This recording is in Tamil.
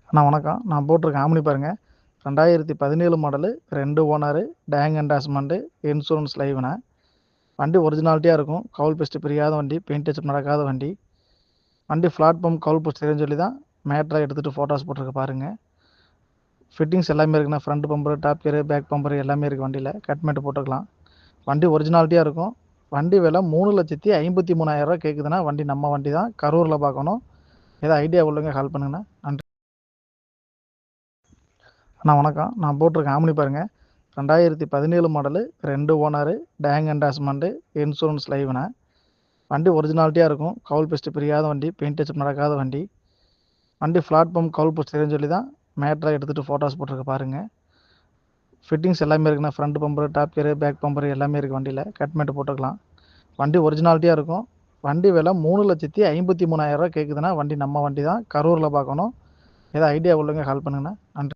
அண்ணா வணக்கம். நான் போட்டிருக்க ஆம்னி பாருங்கள், 2017 model, 2 owner, tank endorsement, insurance லைவ்ண்ணா. வண்டி ஒரிஜினாலிட்டியாக இருக்கும். கவுல் பெஸ்ட்டு பிரியாத வண்டி, பெயிண்ட் டச்சப் நடக்காத வண்டி. வண்டி பிளாட்ஃபார்ம் கவுல் போஸ்ட் தெரியும்னு சொல்லி தான் மேட்ராக எடுத்துகிட்டு ஃபோட்டோஸ் போட்டிருக்க பாருங்கள். ஃபிட்டிங்ஸ் எல்லாமே இருக்குண்ணா. Front bumper, top gear, back bumper எல்லாமே இருக்குது வண்டியில். கட் மேட்டு போட்டுக்கலாம். வண்டி ஒரிஜினாலிட்டியாக இருக்கும். வண்டி விலை 3,53,000 கேட்குதுண்ணா. வண்டி நம்ம வண்டி தான். கரூரில் பார்க்கணும். ஏதோ ஐடியா உள்ளவங்க கால் பண்ணுங்கண்ணா. நன்றி அண்ணா வணக்கம். நான் போட்டிருக்க ஆம்னி பாருங்கள், 2017 model, 2 owner, tank endorsement, insurance லைவ்ண்ணா. வண்டி ஒரிஜினாலிட்டியாக இருக்கும். கவுல் பெஸ்ட்டு பிரியாத வண்டி, பெயிண்ட் டச்சப் நடக்காத வண்டி. வண்டி பிளாட்ஃபார்ம் கவுல் போஸ்ட் தெரியும்னு சொல்லி தான் மேட்ராக எடுத்துகிட்டு ஃபோட்டோஸ் போட்டிருக்க பாருங்கள். ஃபிட்டிங்ஸ் எல்லாமே இருக்குண்ணா. Front bumper, top gear, back bumper எல்லாமே இருக்குது வண்டியில். கட் மேட்டு போட்டுக்கலாம். வண்டி ஒரிஜினாலிட்டியாக இருக்கும். வண்டி விலை 3,53,000 கேட்குதுண்ணா. வண்டி நம்ம வண்டி தான். கரூரில் பார்க்கணும். ஏதோ ஐடியா உள்ளவங்க கால் பண்ணுங்கண்ணா. நன்றி.